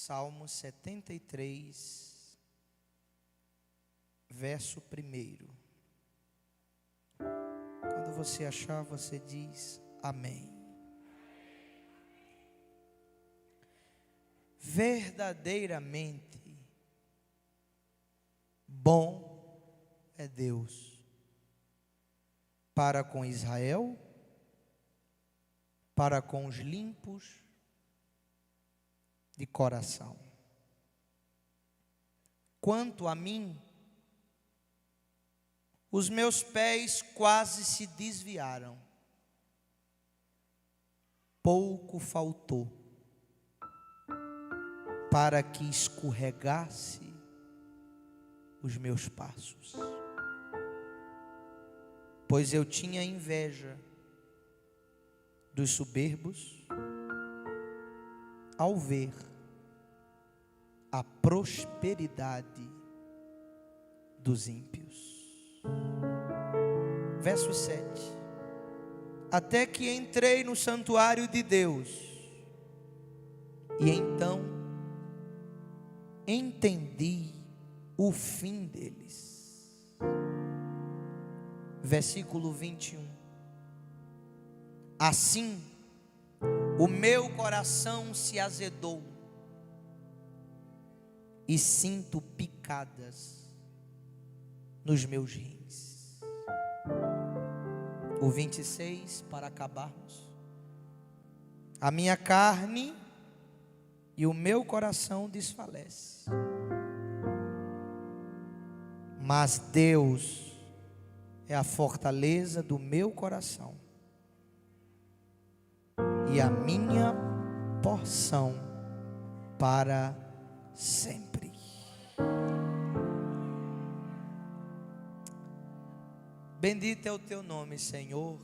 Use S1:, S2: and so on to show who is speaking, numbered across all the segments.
S1: Salmo 73, verso 1. Quando você achar, você diz amém. Verdadeiramente bom é Deus para com Israel, para com os limpos de coração. Quanto a mim, os meus pés quase se desviaram. Pouco faltou para que escorregasse os meus passos. Pois eu tinha inveja dos soberbos ao ver a prosperidade dos ímpios. Verso 7. Até que entrei no santuário de Deus, e então entendi o fim deles. Versículo 21. Assim, o meu coração se azedou e sinto picadas nos meus rins. O 26, para acabarmos. A minha carne e o meu coração desfalece, mas Deus é a fortaleza do meu coração e a minha porção para sempre. Bendito é o teu nome, Senhor.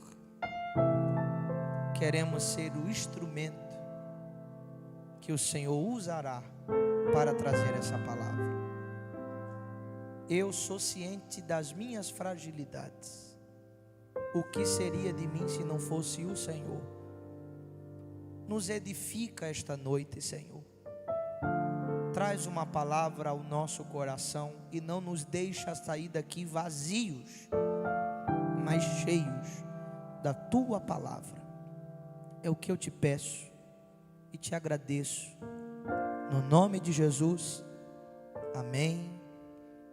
S1: Queremos ser o instrumento que o Senhor usará para trazer essa palavra. Eu sou ciente das minhas fragilidades. O que seria de mim se não fosse o Senhor? Nos edifica esta noite, Senhor. Traz uma palavra ao nosso coração e não nos deixa sair daqui vazios, mas cheios da tua palavra. É o que eu te peço e te agradeço, no nome de Jesus, amém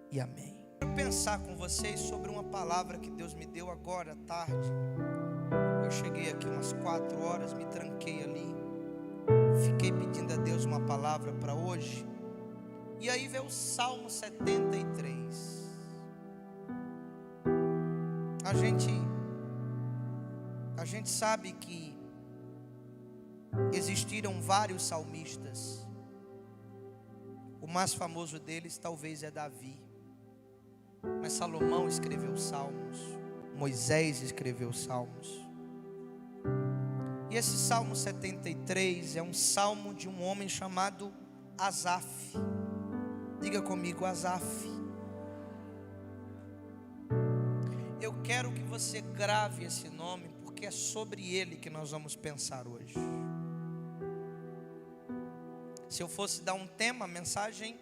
S1: e amém. Quero pensar com vocês sobre uma palavra que Deus me deu agora à tarde. Eu cheguei aqui umas 4 horas, me tranquei ali, fiquei pedindo a Deus uma palavra para hoje, e aí veio o Salmo 73. A gente sabe que existiram vários salmistas. O mais famoso deles talvez é Davi, mas Salomão escreveu salmos, Moisés escreveu salmos. E esse Salmo 73 é um salmo de um homem chamado Asaf. Diga comigo, Asaf. Eu quero que você grave esse nome, porque é sobre ele que nós vamos pensar hoje. Se eu fosse dar um tema, mensagem,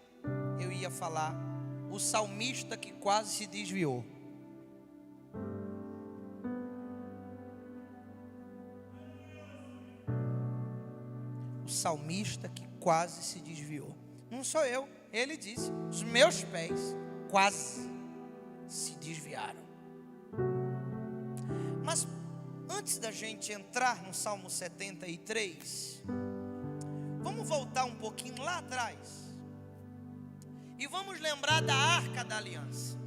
S1: eu ia falar o salmista que quase se desviou. O salmista que quase se desviou. Não sou eu, ele disse, os meus pés quase se desviaram. Mas antes da gente entrar no Salmo 73, vamos voltar um pouquinho lá atrás e vamos lembrar da Arca da Aliança.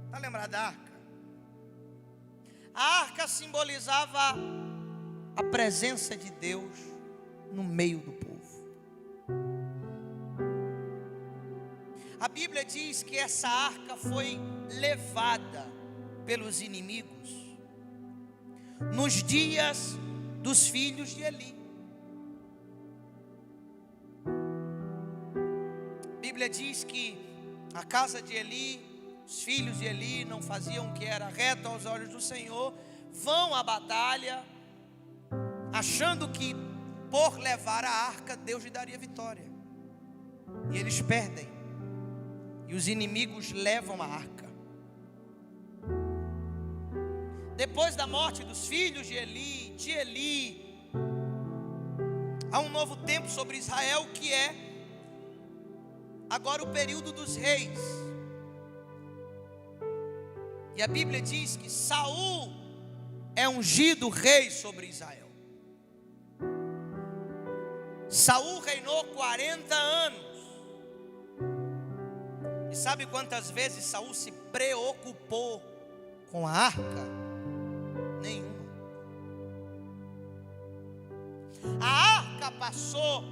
S1: Está lembrado da Arca? A Arca simbolizava a presença de Deus no meio do povo. A Bíblia diz que essa arca foi levada pelos inimigos nos dias dos filhos de Eli. A Bíblia diz que a casa de Eli, os filhos de Eli não faziam o que era reto aos olhos do Senhor, vão à batalha, achando que por levar a arca Deus lhe daria vitória. E eles perdem. E os inimigos levam a arca. Depois da morte dos filhos de Eli, há um novo tempo sobre Israel, que é agora o período dos reis. E a Bíblia diz que Saul é ungido rei sobre Israel. Saul reinou 40 anos. E sabe quantas vezes Saul se preocupou com a arca? Nenhuma. A arca passou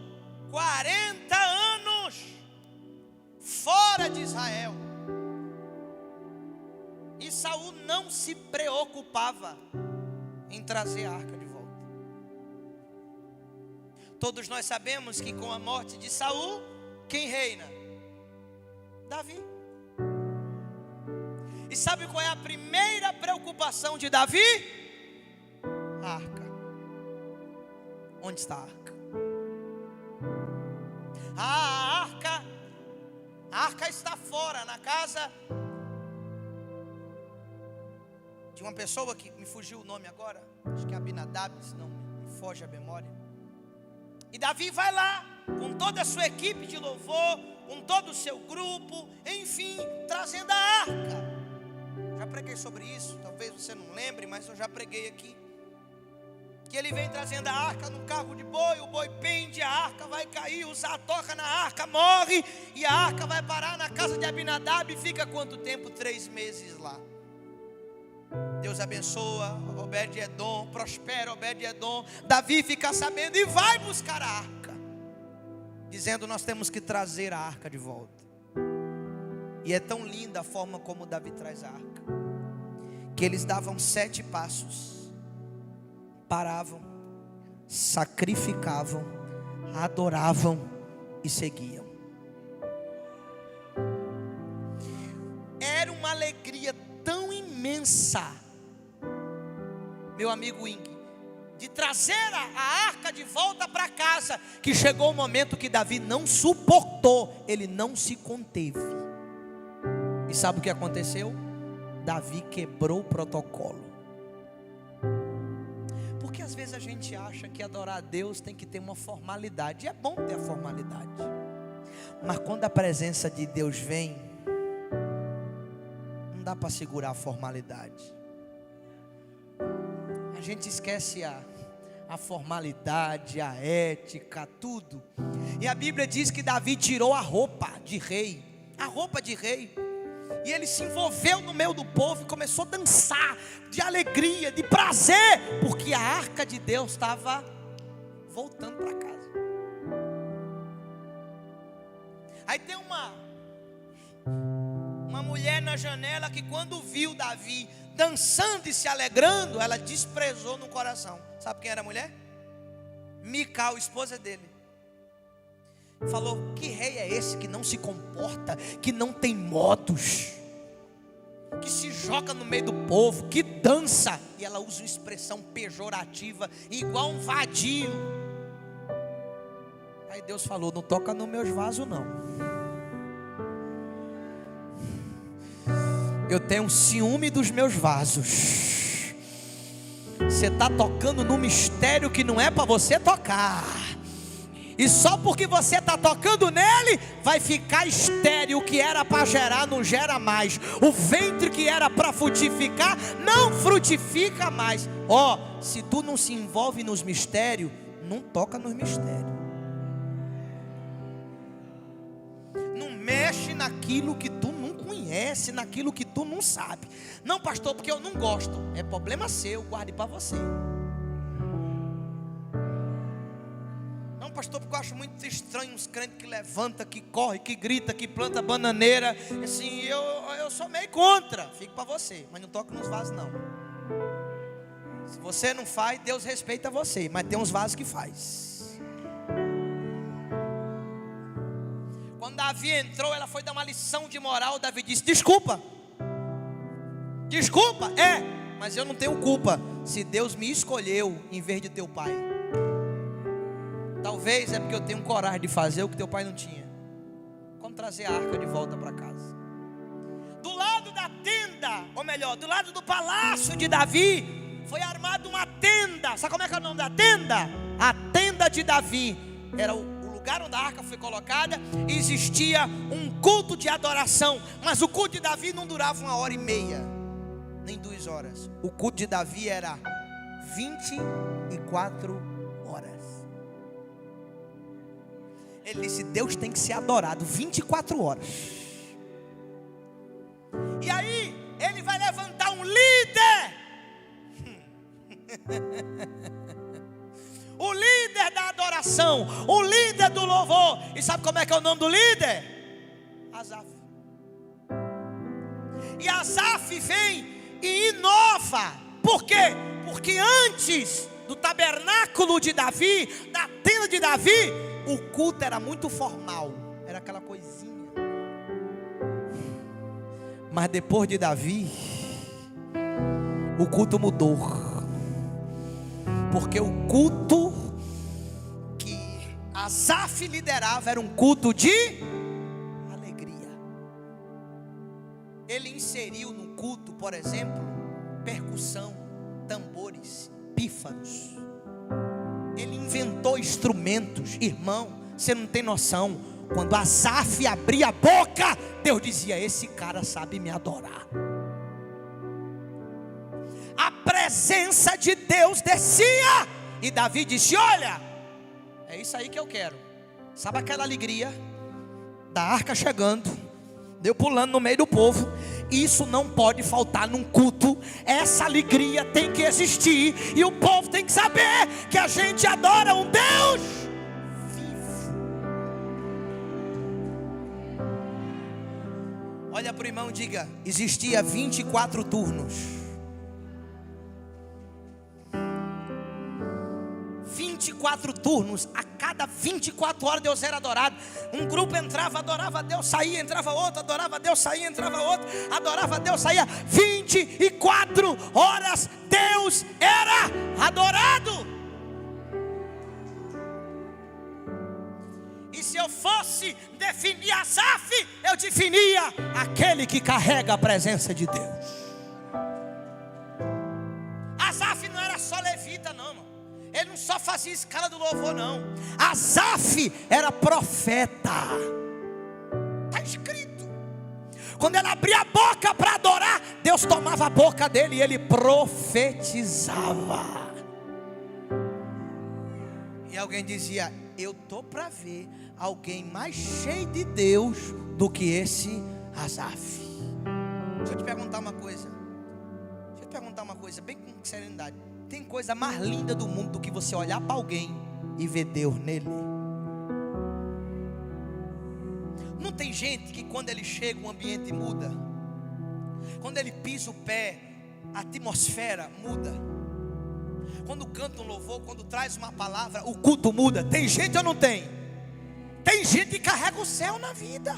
S1: 40 anos fora de Israel. E Saul não se preocupava em trazer a arca de volta. Todos nós sabemos que com a morte de Saul, quem reina? Davi. E sabe qual é a primeira preocupação de Davi? A arca. Onde está a arca? A arca está fora, na casa de uma pessoa que me fugiu o nome agora, acho que é Abinadab, se não me foge a memória. E Davi vai lá, com toda a sua equipe de louvor, com todo o seu grupo, enfim, trazendo a arca. Já preguei sobre isso, talvez você não lembre, mas eu já preguei aqui. Que ele vem trazendo a arca no carro de boi, o boi pende, a arca vai cair, o Zá toca na arca, morre, e a arca vai parar na casa de Abinadab e fica quanto tempo? 3 meses lá. Deus abençoa Obed-Edom, prospera Obed-Edom. Davi fica sabendo e vai buscar a arca, dizendo: nós temos que trazer a arca de volta. E é tão linda a forma como Davi traz a arca, que eles davam 7 passos, paravam, sacrificavam, adoravam e seguiam. Era uma alegria tão imensa, meu amigo Ing, de trazer a arca de volta para casa, que chegou o momento que Davi não suportou, ele não se conteve. E sabe o que aconteceu? Davi quebrou o protocolo. Porque às vezes a gente acha que adorar a Deus tem que ter uma formalidade. E é bom ter a formalidade, mas quando a presença de Deus vem, não dá para segurar a formalidade. A gente esquece a formalidade, a ética, tudo. E a Bíblia diz que Davi tirou a roupa de rei, e ele se envolveu no meio do povo e começou a dançar de alegria, de prazer, porque a arca de Deus estava voltando para casa. Aí tem uma mulher na janela que, quando viu Davi dançando e se alegrando, ela desprezou no coração. Sabe quem era a mulher? Mical, esposa dele. Falou: que rei é esse que não se comporta, que não tem modos, que se joga no meio do povo, que dança? E ela usa uma expressão pejorativa, igual um vadio. Aí Deus falou: não toca nos meus vasos não. Eu tenho ciúme dos meus vasos. Você está tocando no mistério que não é para você tocar. E só porque você está tocando nele, vai ficar estéril. O que era para gerar não gera mais. O ventre que era para frutificar não frutifica mais. Ó, se tu não se envolve nos mistérios, não toca nos mistérios. Não mexe naquilo que tu não conhece, naquilo que tu não sabe. Não, pastor, porque eu não gosto. É problema seu, guarde para você. Pastor, porque eu acho muito estranho uns crentes que levanta, que corre, que grita, que planta bananeira. Assim, eu sou meio contra. Fico para você, mas não toca nos vasos não. Se você não faz, Deus respeita você, mas tem uns vasos que faz. Quando Davi entrou, ela foi dar uma lição de moral. Davi disse: desculpa, mas eu não tenho culpa se Deus me escolheu em vez de teu pai. Talvez é porque eu tenho coragem de fazer o que teu pai não tinha. Vamos trazer a arca de volta para casa. Do lado da tenda, ou melhor, do lado do palácio de Davi, foi armada uma tenda. Sabe como é que é o nome da tenda? A tenda de Davi. Era o lugar onde a arca foi colocada. Existia um culto de adoração, mas o culto de Davi não durava 1h30, nem 2 horas. O culto de Davi era 24 horas. Ele disse: Deus tem que ser adorado 24 horas. E aí ele vai levantar um líder. O líder da adoração, o líder do louvor. E sabe como é que é o nome do líder? Asaf. E Asaf vem e inova. Por quê? Porque antes do tabernáculo de Davi, da tenda de Davi, o culto era muito formal, era aquela coisinha. Mas depois de Davi, o culto mudou. Porque o culto que Asaf liderava era um culto de alegria. Ele inseriu no culto, por exemplo, percussão, tambores, pífanos. Ele inventou instrumentos. Irmão, você não tem noção. Quando Asaf abria a boca, Deus dizia: esse cara sabe me adorar. A presença de Deus descia. E Davi disse: olha, é isso aí que eu quero. Sabe aquela alegria da arca chegando, Deus pulando no meio do povo? Isso não pode faltar num culto. Essa alegria tem que existir. E o povo tem que saber que a gente adora um Deus vivo. Olha para o irmão e diga: existia 24 turnos. 24 turnos, a cada 24 horas Deus era adorado. Um grupo entrava, adorava a Deus, saía, entrava outro, adorava a Deus, saía, entrava outro, adorava a Deus, saía. 24 horas Deus era adorado. E se eu fosse definir Asaf, eu definia aquele que carrega a presença de Deus. Asaf não era só levita não, irmão. Ele não só fazia escala do louvor não. Asaf era profeta. Está escrito. Quando ele abria a boca para adorar, Deus tomava a boca dele e ele profetizava. E alguém dizia: eu estou para ver alguém mais cheio de Deus do que esse Asaf. Deixa eu te perguntar uma coisa. Bem com serenidade. Tem coisa mais linda do mundo do que você olhar para alguém e ver Deus nele? Não tem gente que quando ele chega o ambiente muda. Quando ele pisa o pé, a atmosfera muda. Quando canta um louvor, quando traz uma palavra, o culto muda. Tem gente ou não tem? Tem gente que carrega o céu na vida.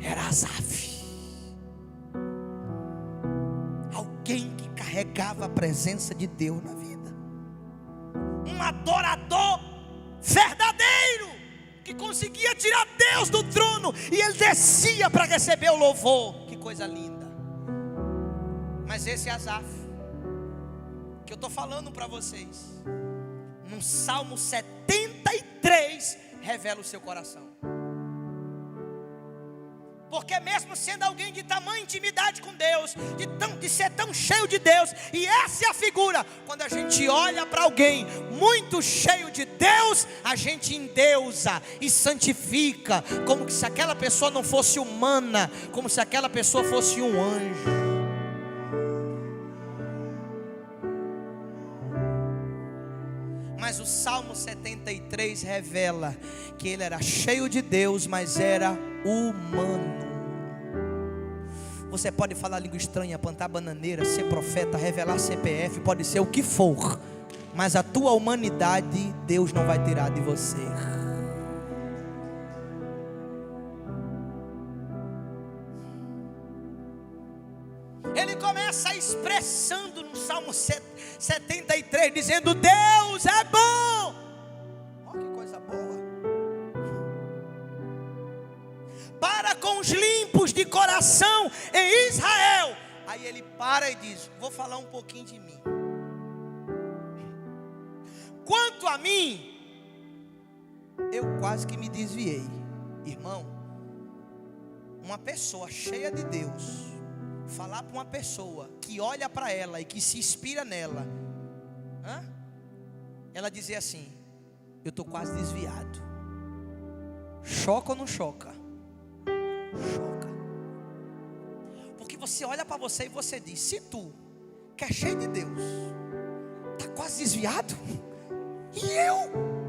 S1: Era Asaf. Alguém que carregava a presença de Deus na vida. Um adorador verdadeiro, que conseguia tirar Deus do trono e ele descia para receber o louvor. Que coisa linda. Mas esse Asaf que eu estou falando para vocês, no Salmo 73 revela o seu coração. Porque mesmo sendo alguém de tamanha intimidade com Deus, de ser tão cheio de Deus, e essa é a figura, quando a gente olha para alguém muito cheio de Deus, a gente endeusa e santifica, como se aquela pessoa não fosse humana, como se aquela pessoa fosse um anjo. Mas o Salmo 73 revela que ele era cheio de Deus, mas era humano. Você pode falar língua estranha, plantar bananeira, ser profeta, revelar CPF, pode ser o que for, mas a tua humanidade Deus não vai tirar de você. Ele começa expressando no Salmo 73, dizendo: Deus é bom. Olha que coisa boa. os limpos de coração em Israel. Aí ele para e diz: vou falar um pouquinho de mim. Quanto a mim, eu quase que me desviei. Irmão, uma pessoa cheia de Deus falar para uma pessoa que olha para ela e que se inspira nela, ela dizer assim: eu estou quase desviado. Choca ou não choca? Choca. Porque você olha para você e você diz: se tu, que é cheio de Deus, está quase desviado, e eu?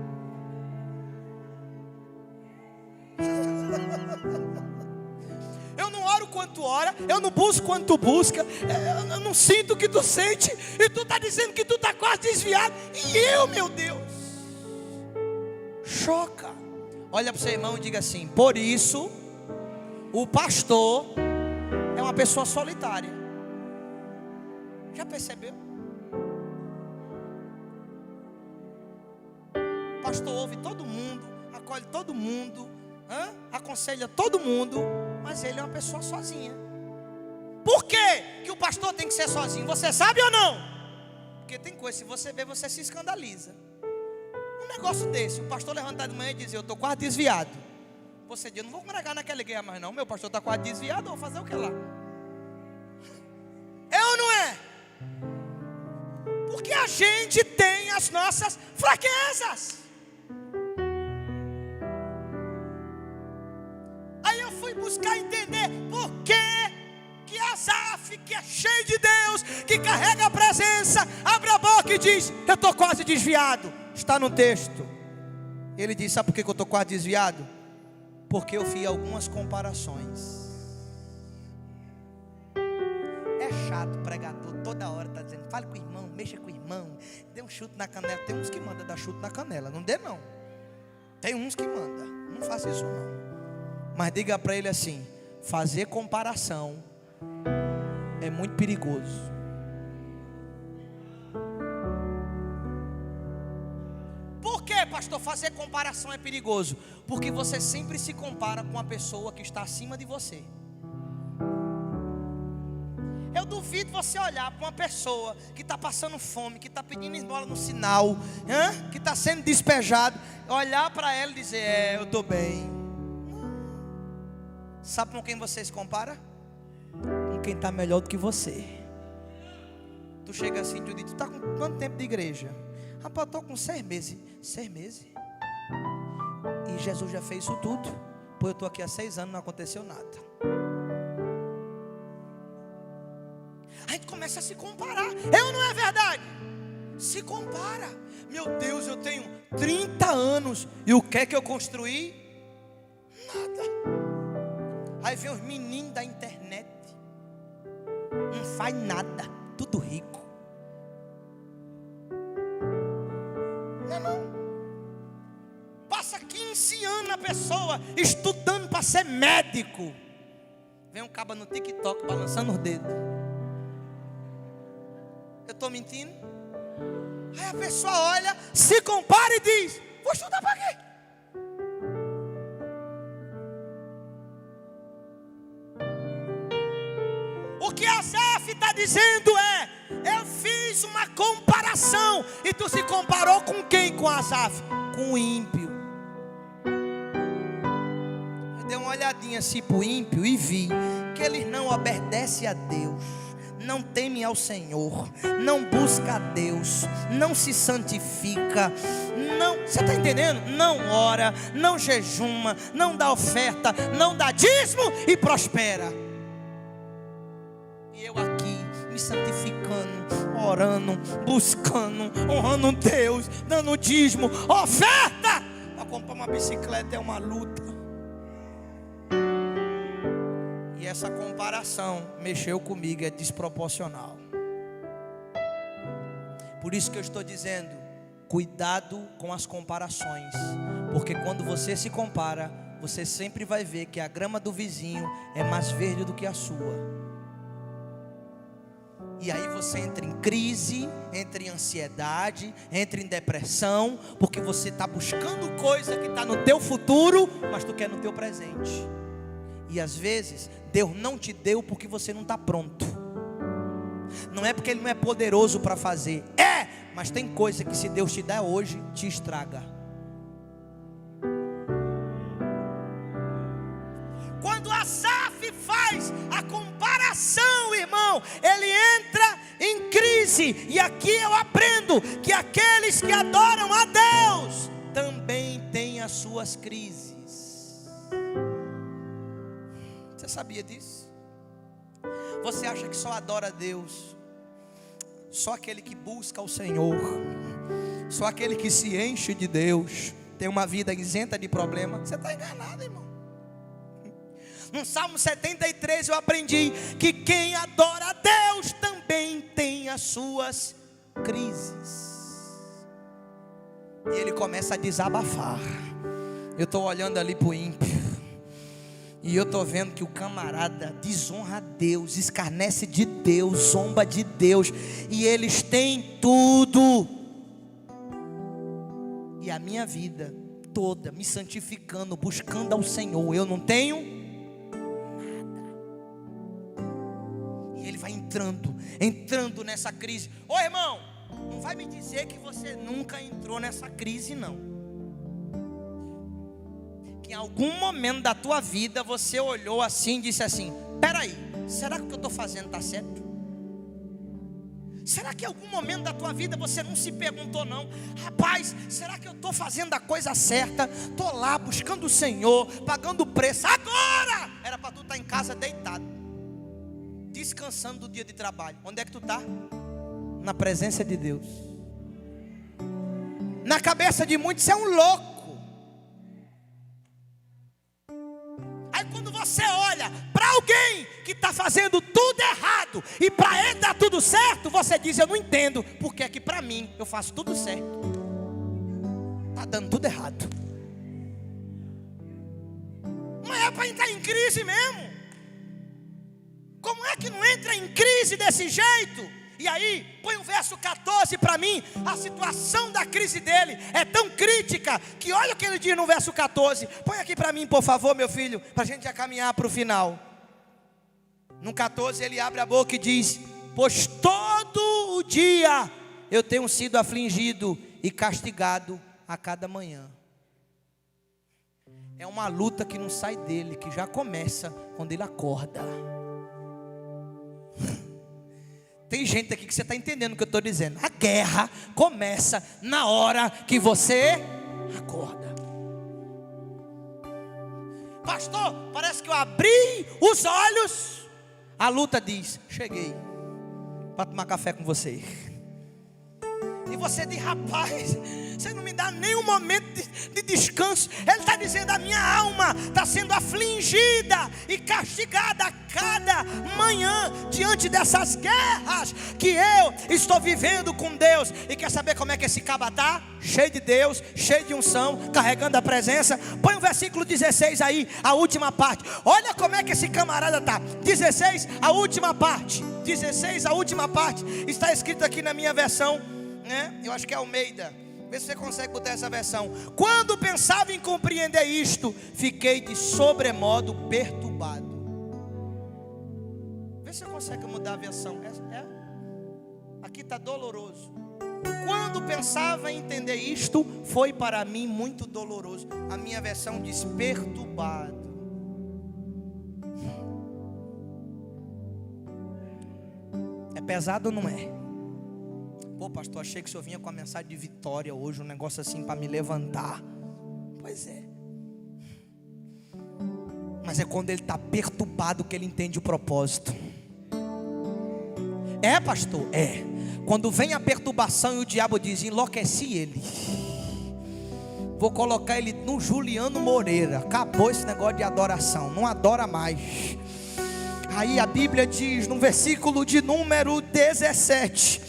S1: Eu não oro quanto tu ora, eu não busco quanto tu busca, eu não sinto o que tu sente, e tu está dizendo que tu está quase desviado, e eu, meu Deus? Choca. Olha para o seu irmão e diga assim: por isso o pastor é uma pessoa solitária. Já percebeu? O pastor ouve todo mundo, acolhe todo mundo, aconselha todo mundo, mas ele é uma pessoa sozinha. Por que o pastor tem que ser sozinho? Você sabe ou não? Porque tem coisa, se você vê, você se escandaliza. Um negócio desse, o pastor levantar de manhã e dizer: eu estou quase desviado. Você diz: eu não vou congregar naquela igreja mais não, meu pastor está quase desviado, eu vou fazer o que lá? É ou não é? Porque a gente tem as nossas fraquezas. Aí eu fui buscar entender por que Asaf, que é cheio de Deus, que carrega a presença, abre a boca e diz: eu estou quase desviado. Está no texto. Ele diz: sabe por que eu estou quase desviado? Porque eu fiz algumas comparações. É chato pregador, toda hora está dizendo: fale com o irmão, mexa com o irmão, dê um chute na canela. Tem uns que mandam dar chute na canela, não dê não. Tem uns que mandam, não faça isso não. Mas diga para ele assim: fazer comparação é muito perigoso. Por que, pastor, fazer comparação é perigoso? Porque você sempre se compara com a pessoa que está acima de você. Eu duvido você olhar para uma pessoa que está passando fome, que está pedindo esmola no sinal, que está sendo despejado, olhar para ela e dizer: eu estou bem. Sabe com quem você se compara? Com quem está melhor do que você. Tu chega assim, tu diz: tu está com quanto tempo de igreja? Rapaz, eu estou com 6 meses. 6 meses? E Jesus já fez isso tudo. Pô, eu estou aqui há 6 anos, não aconteceu nada. A gente começa a se comparar. É ou não é verdade? Se compara. Meu Deus, eu tenho 30 anos. E o que é que eu construí? Nada. Aí vem os meninos da internet. Não faz nada. Tudo rico. Não. Passa 15 anos a pessoa estudando para ser médico. Vem um caba no TikTok balançando os dedos. Eu estou mentindo? Aí a pessoa olha, se compara e diz: vou estudar para quê? O que Asaf está dizendo é: eu fiz uma comparação. E tu se comparou com quem? Com Asaf? Com o ímpio. Eu dei uma olhadinha assim para o ímpio e vi que eles não obedecem a Deus, não temem ao Senhor, não busca a Deus, não se santifica, não, você está entendendo? Não ora, não jejuma, não dá oferta, não dá dízimo e prospera. E eu aqui me santificando, orando, buscando, honrando Deus, dando dízimo, oferta. Para comprar uma bicicleta é uma luta. E essa comparação mexeu comigo, é desproporcional. Por isso que eu estou dizendo: cuidado com as comparações. Porque quando você se compara, você sempre vai ver que a grama do vizinho é mais verde do que a sua. E aí você entra em crise, entra em ansiedade, entra em depressão, porque você está buscando coisa que está no teu futuro, mas tu quer no teu presente. E às vezes Deus não te deu porque você não está pronto. Não é porque Ele não é poderoso para fazer. Mas tem coisa que se Deus te der hoje, te estraga. Quando Asaf faz a comparação, irmão, ele entra em crise. E aqui eu aprendo que aqueles que adoram a Deus também têm as suas crises. Você sabia disso? Você acha que só adora a Deus só aquele que busca o Senhor, só aquele que se enche de Deus tem uma vida isenta de problema? Você está enganado, irmão. No Salmo 73 eu aprendi que quem adora a Deus também tem as suas crises. E ele começa a desabafar. Eu estou olhando ali para o ímpio, e eu estou vendo que o camarada desonra a Deus, escarnece de Deus, zomba de Deus, e eles têm tudo. E a minha vida toda me santificando, buscando ao Senhor, eu não tenho nada. E ele vai entrando nessa crise. Ô irmão, não vai me dizer que você nunca entrou nessa crise, não. Em algum momento da tua vida você olhou assim e disse assim: peraí, será que o que eu estou fazendo está certo? Será que em algum momento da tua vida você não se perguntou não? Rapaz, será que eu estou fazendo a coisa certa? Estou lá buscando o Senhor, pagando o preço. Agora era para tu estar em casa deitado, descansando do dia de trabalho. Onde é que tu está? Na presença de Deus. Na cabeça de muitos você é um louco. Quando você olha para alguém que está fazendo tudo errado e para ele dar tudo certo, você diz: eu não entendo porque é que para mim eu faço tudo certo, está dando tudo errado. Não é para entrar em crise mesmo? Como é que não entra em crise desse jeito? E aí, põe o verso 14 para mim. A situação da crise dele é tão crítica que olha o que ele diz no verso 14. Põe aqui para mim, por favor, meu filho, para a gente já caminhar para o final. No 14 ele abre a boca e diz: pois todo o dia eu tenho sido afligido e castigado a cada manhã. É uma luta que não sai dele, que já começa quando ele acorda. Tem gente aqui que você está entendendo o que eu estou dizendo. A guerra começa na hora que você acorda. Pastor, parece que eu abri os olhos, a luta diz: cheguei para tomar café com você. E você diz: rapaz, você não me dá nenhum momento de descanso. Ele está dizendo: a minha alma está sendo afligida e castigada a cada manhã, diante dessas guerras que eu estou vivendo com Deus. E quer saber como é que esse caba está? Cheio de Deus, cheio de unção, carregando a presença. Põe o versículo 16 aí, a última parte. Olha como é que esse camarada está. 16, a última parte. 16, a última parte. Está escrito aqui na minha versão, né? Eu acho que é Almeida. Vê se você consegue botar essa versão. Quando pensava em compreender isto, fiquei de sobremodo perturbado. Vê se você consegue mudar a versão. Aqui está doloroso. Quando pensava em entender isto, foi para mim muito doloroso. A minha versão diz perturbado. É pesado ou não é? Pô, pastor, achei que o senhor vinha com a mensagem de vitória hoje, um negócio assim para me levantar. Pois é. Mas é quando ele está perturbado que ele entende o propósito. É, pastor? É. Quando vem a perturbação e o diabo diz: enlouqueci ele, vou colocar ele no Juliano Moreira. Acabou esse negócio de adoração, não adora mais. Aí a Bíblia diz no versículo de número 17,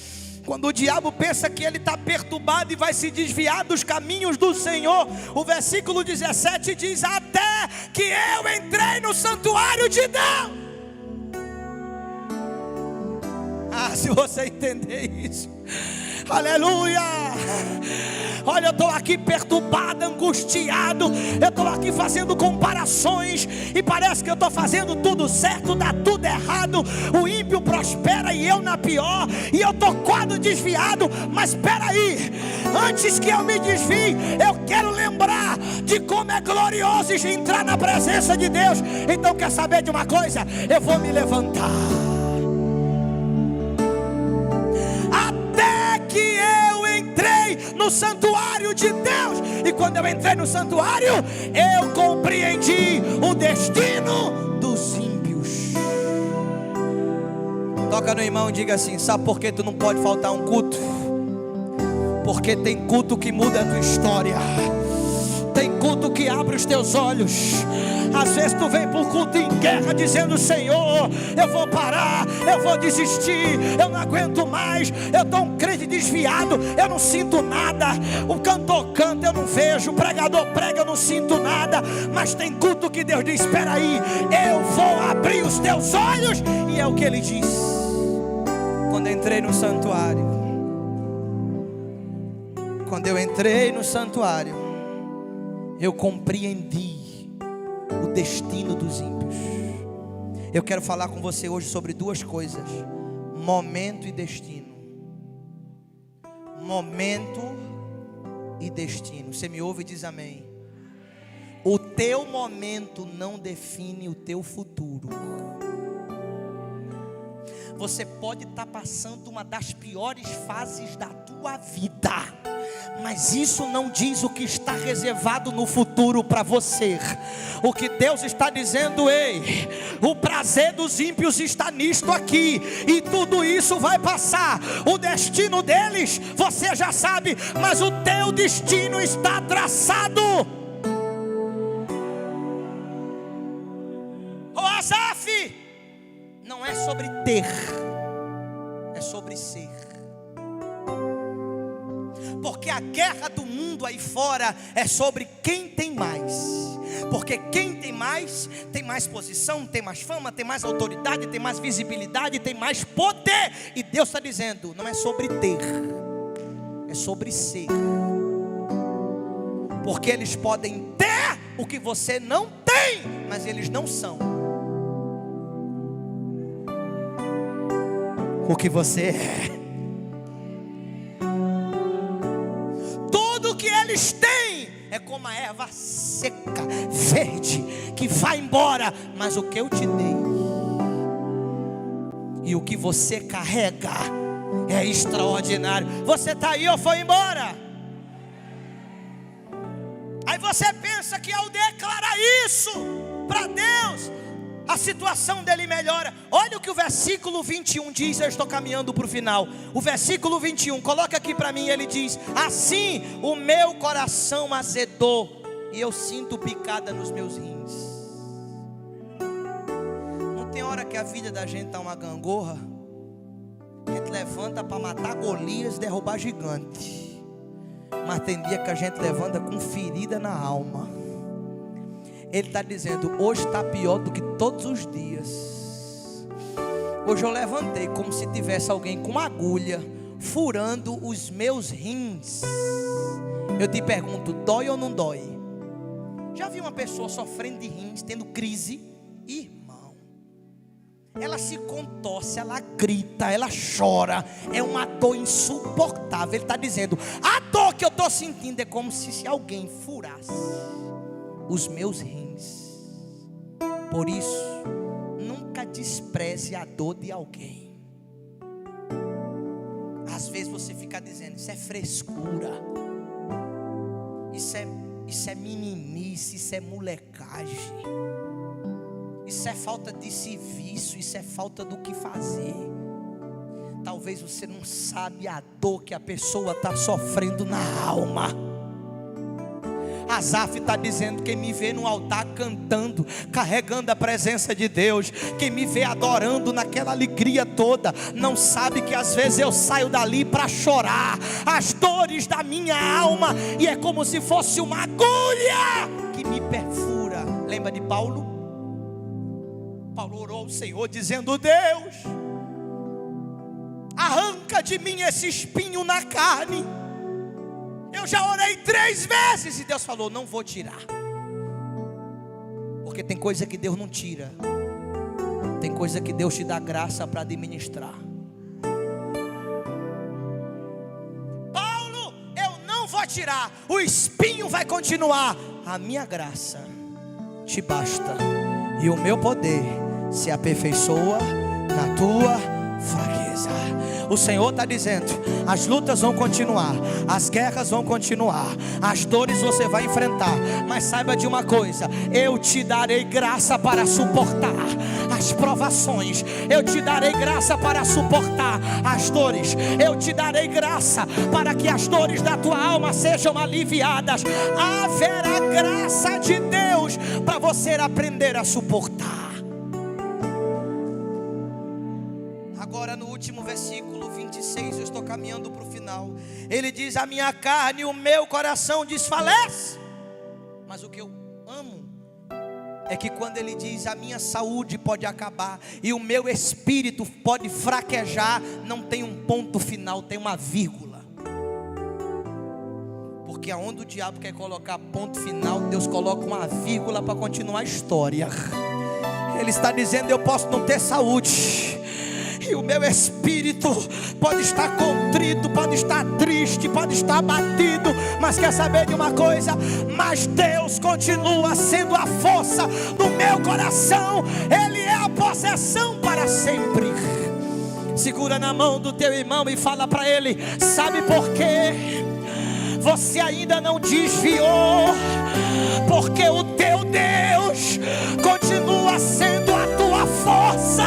S1: quando o diabo pensa que ele está perturbado e vai se desviar dos caminhos do Senhor, o versículo 17 diz: até que eu entrei no santuário de Deus. Ah, se você entender isso, Aleluia. Olha, eu estou aqui perturbado, angustiado. Eu estou aqui fazendo comparações e parece que eu estou fazendo tudo certo, dá tudo errado. O ímpio prospera e eu na pior. E eu estou quase desviado. Mas espera aí, antes que eu me desvie, eu quero lembrar de como é glorioso entrar na presença de Deus. Então quer saber de uma coisa? Eu vou me levantar. No santuário de Deus, e quando eu entrei no santuário, eu compreendi o destino dos ímpios. Toca no irmão e diga assim: sabe por que tu não pode faltar um culto? Porque tem culto que muda a tua história. Tem culto que abre os teus olhos. Às vezes tu vem para o culto em guerra dizendo: Senhor, eu vou parar, eu vou desistir, eu não aguento mais, eu estou um crente desviado, eu não sinto nada. O cantor canta, eu não vejo, o pregador prega, eu não sinto nada. Mas tem culto que Deus diz: espera aí, eu vou abrir os teus olhos. E é o que ele diz. Quando eu entrei no santuário, eu compreendi o destino dos ímpios. Eu quero falar com você hoje sobre duas coisas: momento e destino. Momento e destino. Você me ouve e diz amém. O teu momento não define o teu futuro. Você pode estar passando uma das piores fases da tua vida, mas isso não diz o que está reservado no futuro para você. O que Deus está dizendo: ei, o prazer dos ímpios está nisto aqui, e tudo isso vai passar. O destino deles você já sabe, mas o teu destino está traçado. O Asaf, não é sobre ter, é sobre ser. Porque a guerra do mundo aí fora é sobre quem tem mais. Porque quem tem mais posição, tem mais fama, tem mais autoridade, tem mais visibilidade, tem mais poder. E Deus está dizendo: não é sobre ter, é sobre ser. Porque eles podem ter o que você não tem, mas eles não são o que você é. Tudo que eles têm é como a erva seca, verde, que vai embora. Mas o que eu te dei e o que você carrega é extraordinário. Você está aí ou foi embora? Aí você pensa que ao declarar isso para Deus, a situação dele melhora. Olha o que o versículo 21 diz. Eu estou caminhando para o final. O versículo 21, coloca aqui para mim. Ele diz: assim o meu coração azedou e eu sinto picada nos meus rins. Não tem hora que a vida da gente está uma gangorra, a gente levanta para matar Golias e derrubar gigante. Mas tem dia que a gente levanta com ferida na alma. Ele está dizendo: hoje está pior do que todos os dias. Hoje eu levantei como se tivesse alguém com uma agulha furando os meus rins. Eu te pergunto: dói ou não dói? Já viu uma pessoa sofrendo de rins, tendo crise? Irmão, ela se contorce, ela grita, ela chora. É uma dor insuportável. Ele está dizendo: a dor que eu estou sentindo é como se alguém furasse os meus rins. Por isso, nunca despreze a dor de alguém. Às vezes você fica dizendo: isso é frescura, isso é meninice, isso é molecagem, isso é falta de serviço, isso é falta do que fazer. Talvez você não sabe a dor que a pessoa está sofrendo na alma. Asaf está dizendo: quem me vê no altar cantando, carregando a presença de Deus, quem me vê adorando naquela alegria toda, não sabe que às vezes eu saio dali para chorar as dores da minha alma, e é como se fosse uma agulha que me perfura. Lembra de Paulo? Paulo orou ao Senhor dizendo: Deus, arranca arranca de mim esse espinho na carne. Eu já orei 3 vezes e Deus falou: não vou tirar. Porque tem coisa que Deus não tira, tem coisa que Deus te dá graça para administrar. Paulo, eu não vou tirar, o espinho vai continuar. A minha graça te basta, e o meu poder se aperfeiçoa na tua fraqueza. O Senhor está dizendo: as lutas vão continuar, as guerras vão continuar, as dores você vai enfrentar, mas saiba de uma coisa: eu te darei graça para suportar as provações, eu te darei graça para suportar as dores, eu te darei graça para que as dores da tua alma sejam aliviadas. Haverá graça de Deus para você aprender a suportar. Agora no último versículo 26, eu estou caminhando para o final. Ele diz: a minha carne e o meu coração desfalece. Mas o que eu amo é que quando ele diz: a minha saúde pode acabar e o meu espírito pode fraquejar, não tem um ponto final, tem uma vírgula. Porque aonde o diabo quer colocar ponto final, Deus coloca uma vírgula para continuar a história. Ele está dizendo: eu posso não ter saúde, e o meu espírito pode estar contrito, pode estar triste, pode estar abatido, mas quer saber de uma coisa? Mas Deus continua sendo a força do meu coração, Ele é a possessão para sempre. Segura na mão do teu irmão e fala para ele: sabe por quê? Você ainda não desviou, porque o teu Deus continua sendo a tua força.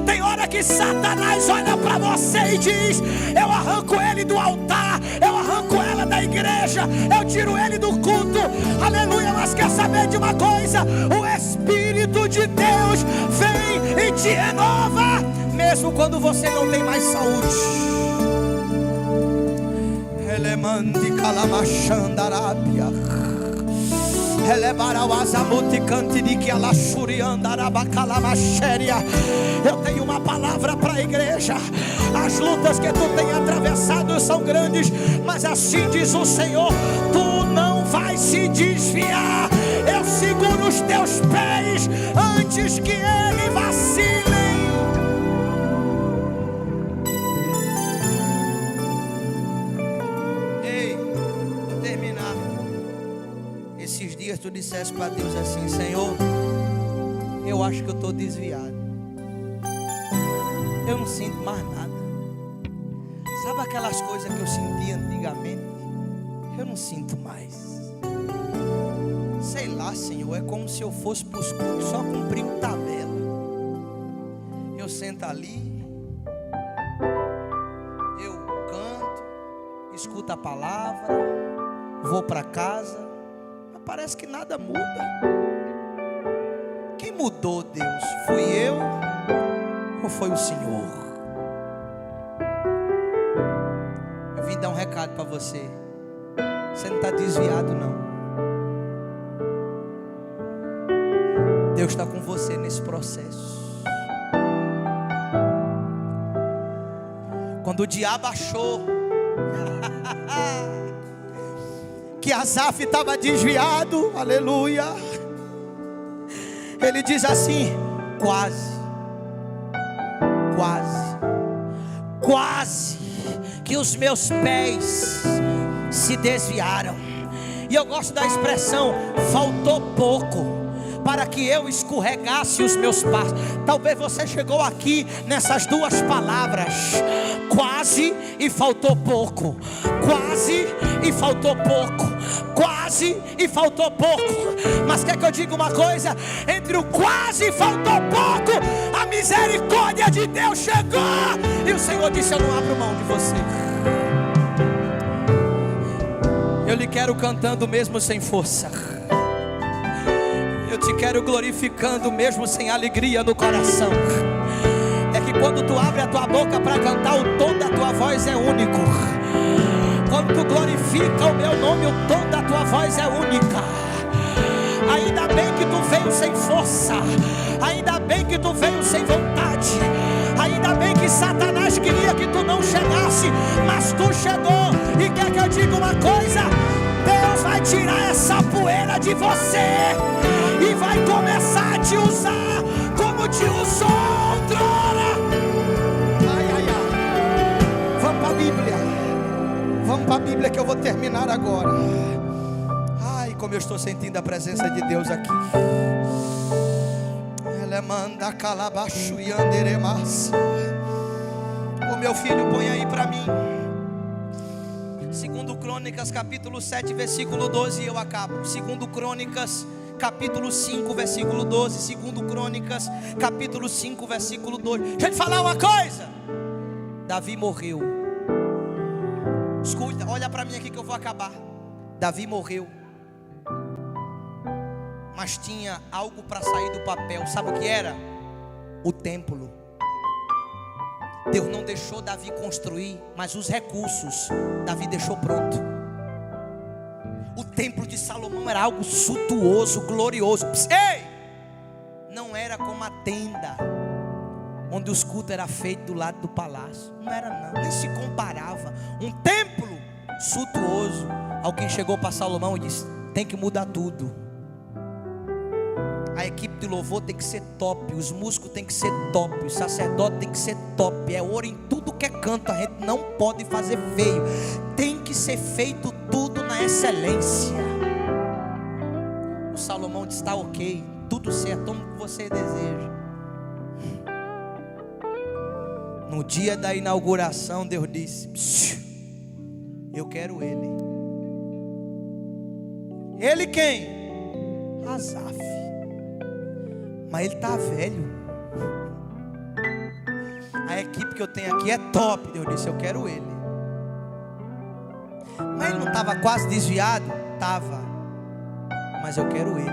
S1: Tem hora que Satanás olha para você e diz: eu arranco ele do altar, eu arranco ela da igreja, eu tiro ele do culto, aleluia. Mas quer saber de uma coisa? O Espírito de Deus vem e te renova, mesmo quando você não tem mais saúde. Elemandi calamachandarabia, eu tenho uma palavra para a igreja. As lutas que tu tem atravessado são grandes, mas assim diz o Senhor: tu não vai se desviar. Eu seguro os teus pés antes que ele vacilem. Ei, vou terminar. Esses dias tu disseste para Deus assim: Senhor, eu acho que eu estou desviado, eu não sinto mais nada. Sabe aquelas coisas que eu sentia antigamente? Eu não sinto mais. Sei lá, Senhor, é como se eu fosse para os cultos só cumprir uma tabela. Eu sento ali, eu canto, escuto a palavra, vou para casa, mas parece que nada muda. Quem mudou, Deus? Fui eu ou foi o Senhor? Eu vim dar um recado para você. Você não está desviado, não. Deus está com você nesse processo. Quando o diabo achou que Asaf estava desviado, aleluia, ele diz assim: quase que os meus pés se desviaram. E eu gosto da expressão: faltou pouco para que eu escorregasse os meus passos. Talvez você chegou aqui nessas duas palavras: quase e faltou pouco. Quase e faltou pouco. Quase e faltou pouco. Mas quer que eu diga uma coisa? Entre o quase e faltou pouco, a misericórdia de Deus chegou, e o Senhor disse: eu não abro mão de você. Eu lhe quero cantando mesmo sem força. Eu te quero glorificando mesmo sem alegria no coração. É que quando tu abre a tua boca para cantar, o tom da tua voz é único. Quando tu glorifica o meu nome, o tom da tua voz é única. Ainda bem que tu veio sem força, ainda bem que tu veio sem vontade, ainda bem que Satanás queria que tu não tu chegou e quer que eu diga uma coisa? Deus vai tirar essa poeira de você e vai começar a te usar como te usou outrora. Ai, ai, ai. Vamos para a Bíblia. Vamos para a Bíblia que eu vou terminar agora. Ai, como eu estou sentindo a presença de Deus aqui. Ela manda calabaço e anderemas. O meu filho, põe aí para mim. 2 Crônicas capítulo 7 versículo 12 e eu acabo. 2 Crônicas capítulo 5 versículo 12. 2 Crônicas capítulo 5 versículo 12. Deixa eu te falar uma coisa. Davi morreu. Escuta, olha para mim aqui que eu vou acabar. Davi morreu, mas tinha algo para sair do papel. Sabe o que era? O templo. Deus não deixou Davi construir, mas os recursos Davi deixou pronto. O templo de Salomão era algo suntuoso, glorioso. Ei! Não era como a tenda onde os cultos eram feitos do lado do palácio. Não era não, nem se comparava. Um templo suntuoso. Alguém chegou para Salomão e disse: tem que mudar tudo. A equipe de louvor tem que ser top, os músicos tem que ser top, o sacerdote tem que ser top. É ouro em tudo que é canto, a gente não pode fazer feio. Tem que ser feito tudo na excelência. O Salomão disse: está ok, tudo certo, como você deseja. No dia da inauguração, Deus disse: eu quero ele. Ele quem? Asaf. Mas ele está velho. A equipe que eu tenho aqui é top. Deus disse: eu quero ele. Mas ele não estava quase desviado? Estava. Mas eu quero ele.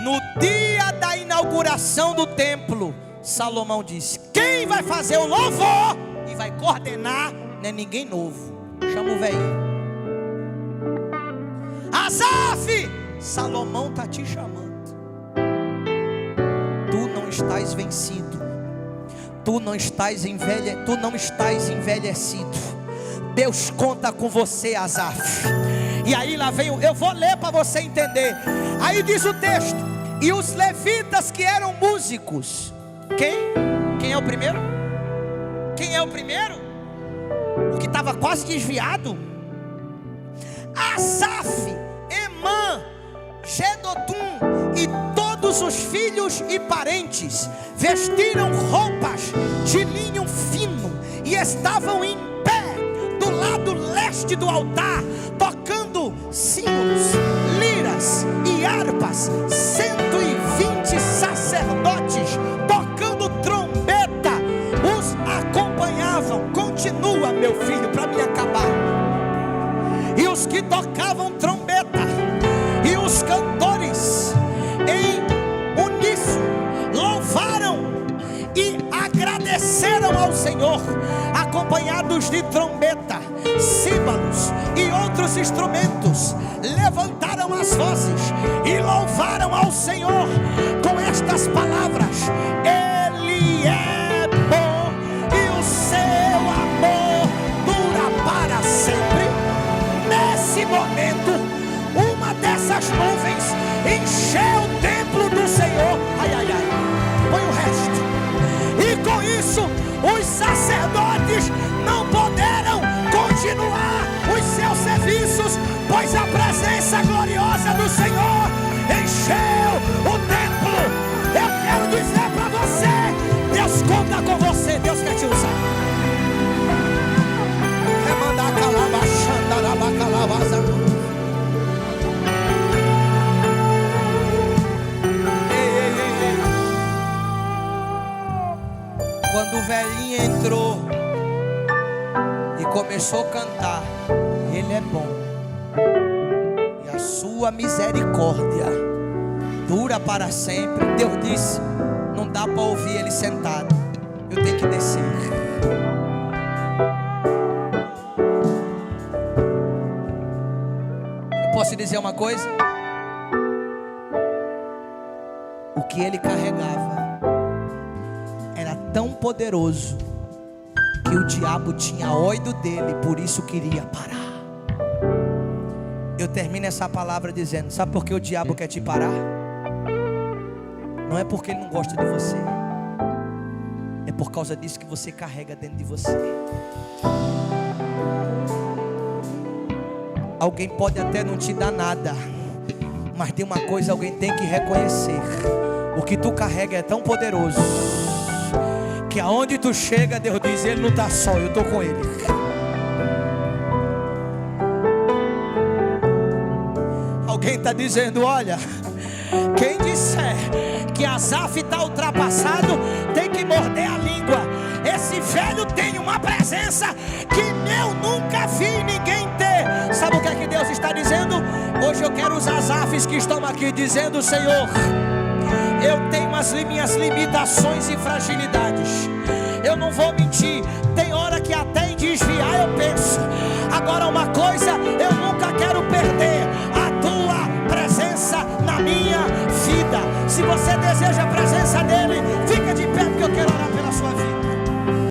S1: No dia da inauguração do templo, Salomão disse: quem vai fazer o louvor e vai coordenar não é ninguém novo. Chama o velhinho. Asaf! Salomão está te chamando. Tu não estás vencido. Tu não estás envelhecido. Deus conta com você, Asaf. E aí lá vem, eu vou ler para você entender. Aí diz o texto: e os levitas que eram músicos. Quem é o primeiro? Quem é o primeiro? O que estava quase desviado. Asaf, Emã, Gedotum e todos os filhos e parentes vestiram roupas de linho fino e estavam em pé do lado leste do altar, tocando símbolos, liras e harpas. 120 sacerdotes tocando trombeta os acompanhavam. Continua, meu filho, para me acabar. E os que tocavam trombeta e os cantores em uníssono louvaram e agradeceram ao Senhor, acompanhados de trombeta, símbolos e outros instrumentos. Levantaram as vozes e louvaram ao Senhor com estas palavras: Ele é bom e o seu amor dura para sempre. Nesse momento, uma dessas nuvens encheu o templo do Senhor. Ai, ai, ai. Põe o resto. E com isso, os sacerdotes não puderam continuar os seus serviços, pois a presença gloriosa do Senhor encheu o templo. Eu quero dizer para você: Deus conta com você, Deus quer te usar. Quando o velhinho entrou e começou a cantar: Ele é bom e a sua misericórdia dura para sempre, Deus disse: não dá para ouvir ele sentado, eu tenho que descer. Posso dizer uma coisa? O que ele carregava era tão poderoso que o diabo tinha ódio dele, por isso queria parar. Eu termino essa palavra dizendo: sabe por que o diabo quer te parar? Não é porque ele não gosta de você, é por causa disso que você carrega dentro de você. Alguém pode até não te dar nada, mas tem uma coisa, alguém tem que reconhecer: o que tu carrega é tão poderoso, que aonde tu chega, Deus diz: ele não está só, eu estou com ele. Alguém está dizendo: olha, quem disser que Asaf está ultrapassado, tem que morder a língua. Esse velho tem uma presença que eu nunca vi ninguém ter. Sabe o que é que Deus está dizendo? Hoje eu quero os Asafs que estão aqui dizendo: Senhor, eu tenho as minhas limitações e fragilidades. Eu não vou mentir, tem hora que até em desviar eu penso. Agora uma coisa eu nunca quero perder: a tua presença na minha vida. Se você deseja presença